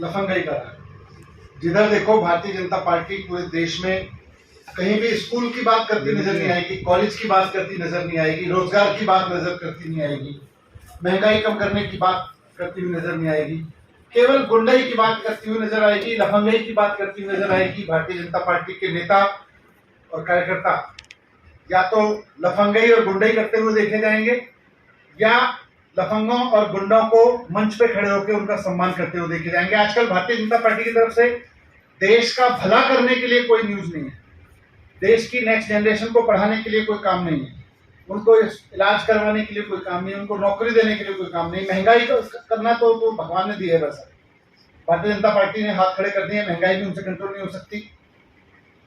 लफंगाई कर रहा है। जिधर देखो भारतीय जनता पार्टी पूरे देश में कहीं भी स्कूल की बात करती नजर नहीं आएगी, कॉलेज की बात करती नजर नहीं आएगी, रोजगार की बात नजर करती नहीं आएगी, महंगाई कम करने की बात करती हुई नजर नहीं आएगी, केवल गुंडाई की बात करती हुई नजर आएगी, लफंगाई की बात करती हुई नजर आएगी। भारतीय जनता पार्टी के नेता और कार्यकर्ता या तो लफंगाई और गुंडाई करते हुए देखे जाएंगे या लफंगों और गुंडों को मंच पे खड़े होकर उनका सम्मान करते हुए देखे जाएंगे। आजकल भारतीय जनता पार्टी की तरफ से देश का भला करने के लिए कोई न्यूज नहीं है, देश की नेक्स्ट जनरेशन को पढ़ाने के लिए कोई काम नहीं है, उनको इलाज करवाने के लिए कोई काम नहीं, उनको नौकरी देने के लिए कोई काम नहीं। महंगाई करना तो भगवान ने दी है, बस भारतीय जनता पार्टी ने हाथ खड़े कर दिए, महंगाई भी उनसे कंट्रोल नहीं हो सकती।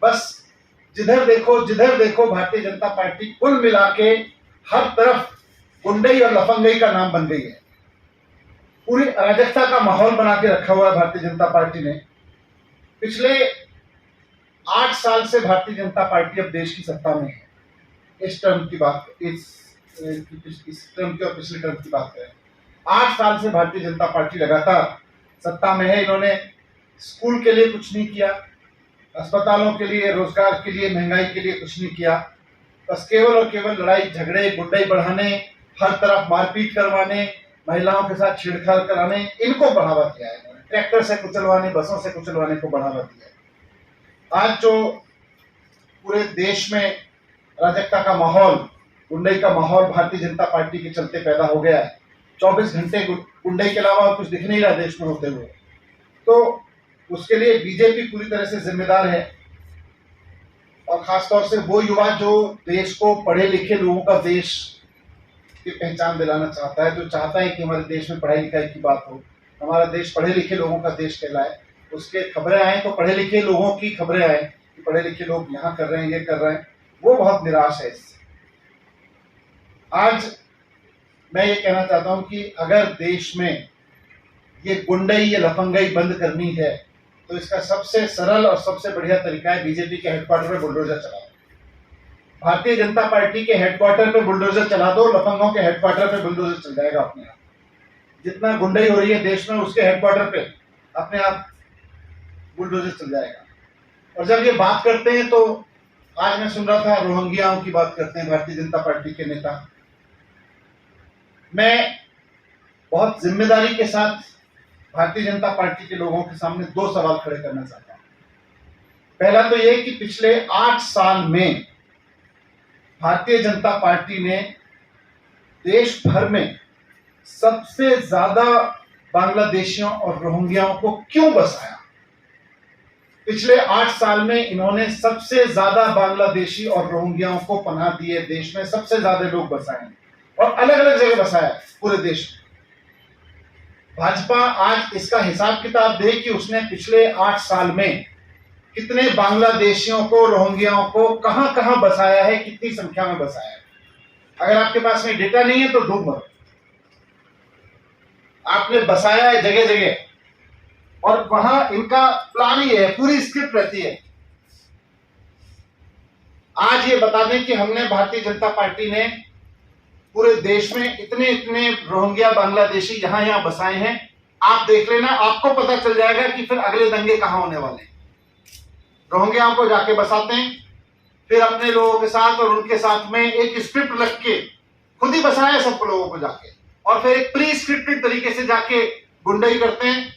बस जिधर देखो भारतीय जनता पार्टी कुल मिला के हर तरफ गुंडई और लफंगई का नाम बन गई है। पूरी अराजकता का माहौल बना के रखा हुआ है भारतीय जनता पार्टी ने। पिछले 8 साल से भारतीय जनता पार्टी अब देश की सत्ता में है। इस टर्म की बात, इस टर्म की और पिछले टर्म की बात करें, 8 साल से भारतीय जनता पार्टी लगातार सत्ता में है। इन्होंने स्कूल के लिए कुछ नहीं किया, अस्पतालों के लिए, रोजगार के लिए, महंगाई के लिए कुछ नहीं किया। बस केवल और केवल लड़ाई झगड़े, गुंडाई बढ़ाने, हर तरफ मारपीट करवाने, महिलाओं के साथ छेड़छाड़ कराने, इनको बढ़ावा दिया है। ट्रैक्टर से कुचलवाने, बसों से कुचलवाने को बढ़ावा दिया है। आज जो पूरे देश में अराजकता का माहौल, गुंडाई का माहौल भारतीय जनता पार्टी के चलते पैदा हो गया है। 24 घंटे गुंडाई के अलावा और कुछ दिख नहीं रहा देश में होते हुए, तो उसके लिए बीजेपी पूरी तरह से जिम्मेदार है। और खासतौर से वो युवा जो देश को पढ़े लिखे लोगों का देश की पहचान दिलाना चाहता है, जो चाहता है कि हमारे देश में पढ़ाई लिखाई की बात हो, हमारा देश पढ़े लिखे लोगों का देश कहलाए, उसके खबरें आए तो पढ़े लिखे लोगों की खबरें आए कि पढ़े लिखे लोग यहाँ कर रहे हैं, ये कर रहे हैं, वो बहुत निराश है इससे। आज मैं ये कहना चाहता हूं कि अगर देश में ये गुंडई या लफंगाई बंद करनी है तो इसका सबसे सरल और सबसे बढ़िया तरीका है बीजेपी के हेडक्वार्टर पे बुलडोजर चलाओ। भारतीय जनता पार्टी के हेडक्वार्टर पे बुलडोजर चला दो, लफंगों के हेडक्वार्टर पे बुलडोजर चल जाएगा अपने आप। जितना गुंडई हो रही है देश में, उसके हेडक्वार्टर पे अपने आप बुलडोजर चल जाएगा। और जब ये बात करते हैं तो आज मैं सुन रहा था रोहिंग्याओं की बात करते हैं भारतीय जनता पार्टी के नेता। मैं बहुत जिम्मेदारी के साथ भारतीय जनता पार्टी के लोगों के सामने 2 सवाल खड़े करना चाहता हूं। पहला तो यह कि पिछले 8 साल में भारतीय जनता पार्टी ने देश भर में सबसे ज्यादा बांग्लादेशियों और रोहिंग्याओं को क्यों बसाया। पिछले 8 साल में इन्होंने सबसे ज्यादा बांग्लादेशी और रोहिंग्याओं को पनाह दी है, देश में सबसे ज्यादा लोग बसाए और अलग अलग जगह बसाया पूरे देश में। भाजपा आज इसका हिसाब किताब दे कि उसने पिछले 8 साल में कितने बांग्लादेशियों को, रोहिंग्याओं को कहां कहां बसाया है, कितनी संख्या में बसाया है। अगर आपके पास में डेटा नहीं है तो ढूंढ मरो। आपने बसाया है जगह जगह और वहां इनका प्लान ही है, पूरी स्क्रिप्ट रहती है। आज ये बता दें कि हमने भारतीय जनता पार्टी ने पूरे देश में इतने इतने रोहिंग्या बांग्लादेशी यहां यहां बसाए हैं। आप देख लेना, आपको पता चल जाएगा कि फिर अगले दंगे कहां होने वाले हैं। रोहिंग्याओं को जाके बसाते हैं, फिर अपने लोगों के साथ और उनके साथ में एक स्क्रिप्ट रख के खुद ही बसाया सबको लोगों को जाके, और फिर एक प्री स्क्रिप्टेड तरीके से जाके गुंडाई करते हैं।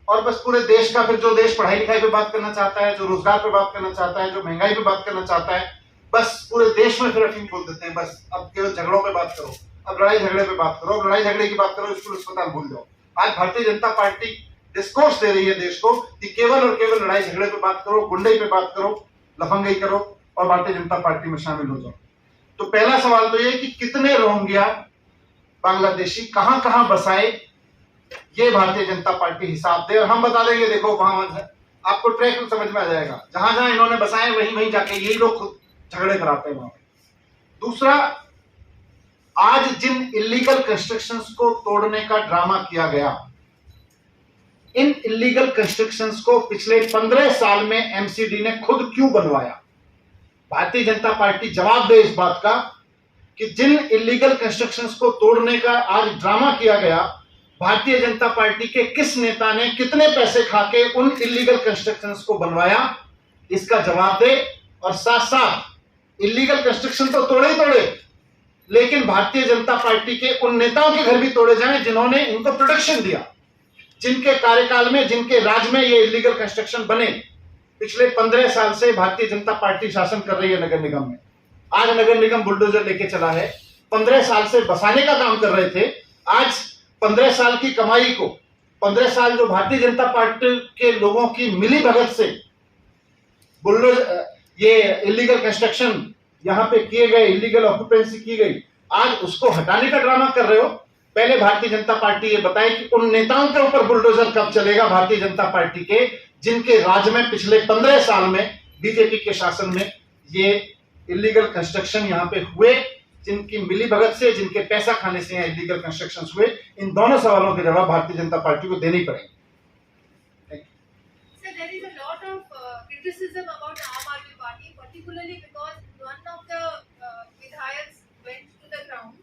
और बस पूरे देश का, फिर जो देश पढ़ाई लिखाई पे बात करना चाहता है, जो रोजगार पे बात करना चाहता है, जो महंगाई पे बात करना चाहता है, बस पूरे देश में फिर अफीम बोल देते हैं। बस अब केवल झगड़ों पे बात करो, अब लड़ाई झगड़े पे बात करो, अब लड़ाई झगड़े की बात करो, स्कूल अस्पताल भूल जाओ। आज भारतीय जनता पार्टी डिस्कोर्स दे रही है देश को कि केवल और केवल लड़ाई झगड़े पे बात करो, गुंडाई पे बात करो, लफंगाई करो और भारतीय जनता पार्टी में शामिल हो जाओ। तो पहला सवाल तो ये कि कितने रोहिंग्या बांग्लादेशी कहां कहां बसाए, ये भारतीय जनता पार्टी हिसाब दे और हम बता देंगे। देखो वहां आपको ट्रैक समझ में आ जाएगा, जहां जहां इन्होंने बसाए वहीं वहीं जाके यही लोग खुद झगड़े कराते हैं वहां पे। दूसरा, आज जिन इलीगल कंस्ट्रक्शंस को तोड़ने का ड्रामा किया गया, इन इलीगल कंस्ट्रक्शंस को पिछले 15 साल में एमसीडी ने खुद क्यों बनवाया। भारतीय जनता पार्टी जवाब दे इस बात का कि जिन इलीगल कंस्ट्रक्शंस को तोड़ने का आज ड्रामा किया गया, भारतीय जनता पार्टी के किस नेता ने कितने पैसे खा के उन इलीगल कंस्ट्रक्शंस को बनवाया, इसका जवाब दे। और साथ साथ इलीगल कंस्ट्रक्शन तो तोड़े ही तोड़े, लेकिन भारतीय जनता पार्टी के उन नेताओं के घर भी तोड़े जाएं जिन्होंने इनको प्रोटेक्शन दिया, जिनके कार्यकाल में, जिनके राज में ये इलीगल कंस्ट्रक्शन बने। पिछले 15 साल से भारतीय जनता पार्टी शासन कर रही है नगर निगम में। आज नगर निगम बुलडोजर लेके चला है। 15 साल से बसाने का काम कर रहे थे। आज 15 साल की कमाई को, 15 साल जो भारतीय जनता पार्टी के लोगों की मिली भगत से बुलडोजर, ये इलीगल कंस्ट्रक्शन यहां पे किए गए, इलीगल ऑक्यूपेंसी की गई, आज उसको हटाने का ड्रामा कर रहे हो। पहले भारतीय जनता पार्टी ये बताए कि उन नेताओं के ऊपर बुलडोजर कब चलेगा भारतीय जनता पार्टी के, जिनके राज में पिछले 15 साल में, बीजेपी के शासन में ये इलीगल कंस्ट्रक्शन यहां पे हुए, जिनकी मिली भगत से, जिनके पैसा खाने से यहाँ इलीगल कंस्ट्रक्शन हुए। इन दोनों सवालों के जवाब भारतीय जनता पार्टी को देने ही पड़ेंगे। So there is a lot of criticism about the Aam Aadmi Party, particularly because one of the Vidhayaks went to the ground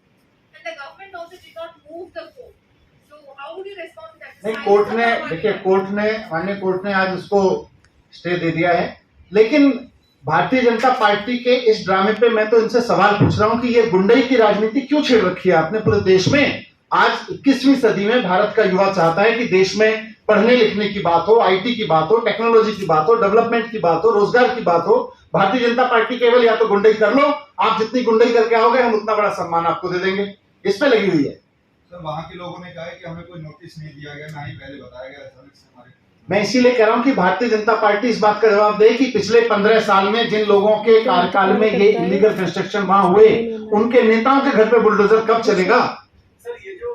and the government also did not move the court. So how would you respond to that? नहीं, court ने, देखिए माननीय court ने आज उसको stay दे दिया है, लेकिन भारतीय जनता पार्टी के इस ड्रामे पे मैं तो इनसे सवाल पूछ रहा हूं कि ये गुंडई की राजनीति क्यों छेड़ रखी है आपने पूरे देश में। आज 21वीं सदी में भारत का युवा चाहता है कि देश में पढ़ने लिखने की बात हो, आईटी की बात हो, टेक्नोलॉजी की बात हो, डेवलपमेंट की बात हो, रोजगार की बात हो। भारतीय जनता पार्टी केवल या तो गुंडई कर लो, आप जितनी गुंडई करके आओगे हम उतना बड़ा सम्मान आपको दे देंगे, इस पे लगी हुई है। सर, वहां के लोगों ने कहा है कि हमें कोई नोटिस नहीं दिया गया, ना ही पहले बताया गया अचानक से हमारे। मैं इसीलिए कह रहा हूं कि भारतीय जनता पार्टी इस बात का जवाब दे कि पिछले 15 साल में जिन लोगों के कार्यकाल में ये इलीगल कंस्ट्रक्शन वहां हुए, उनके नेताओं के घर पे बुलडोजर कब चलेगा। सर, ये जो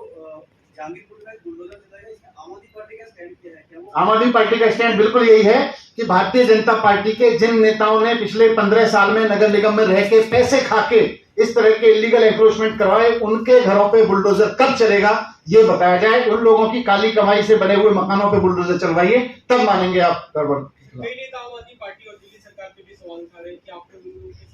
जहांगीरपुर में बुलडोजर चलाएगा, इसमें आम आदमी पार्टी का स्टैंड क्या है? क्या वो आम आदमी पार्टी का स्टैंड बिल्कुल यही है कि भारतीय जनता पार्टी के जिन नेताओं ने पिछले 15 साल में नगर निगम में रह के पैसे खा के इस तरह के इलीगल एंक्रोचमेंट करवाए, उनके घरों पे बुलडोजर कब चलेगा ये बताया जाए। उन लोगों की काली कमाई से बने हुए मकानों पे बुलडोजर चलवाइए, तब मानेंगे आप गड़बड़। कई नेता आम आदमी पार्टी और दिल्ली सरकार पे भी सवाल उठा रहे हैं कि आपने उनके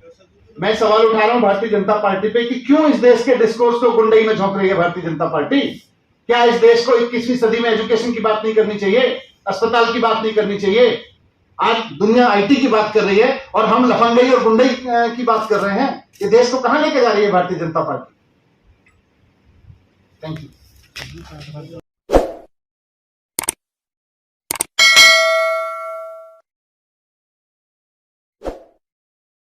साथ मैं सवाल उठा रहा हूं भारतीय जनता पार्टी पे कि क्यों इस देश के डिस्कोर्स को गुंडई में झोंक रही है भारतीय जनता पार्टी। क्या इस देश को 21वीं सदी में एजुकेशन की बात नहीं करनी चाहिए, अस्पताल की बात नहीं करनी चाहिए। आज दुनिया आईटी की बात कर रही है और हम लफंगई और गुंडई की बात कर रहे हैं। ये देश को कहां लेके जा रही है Bharatiya Janata party. Thank you.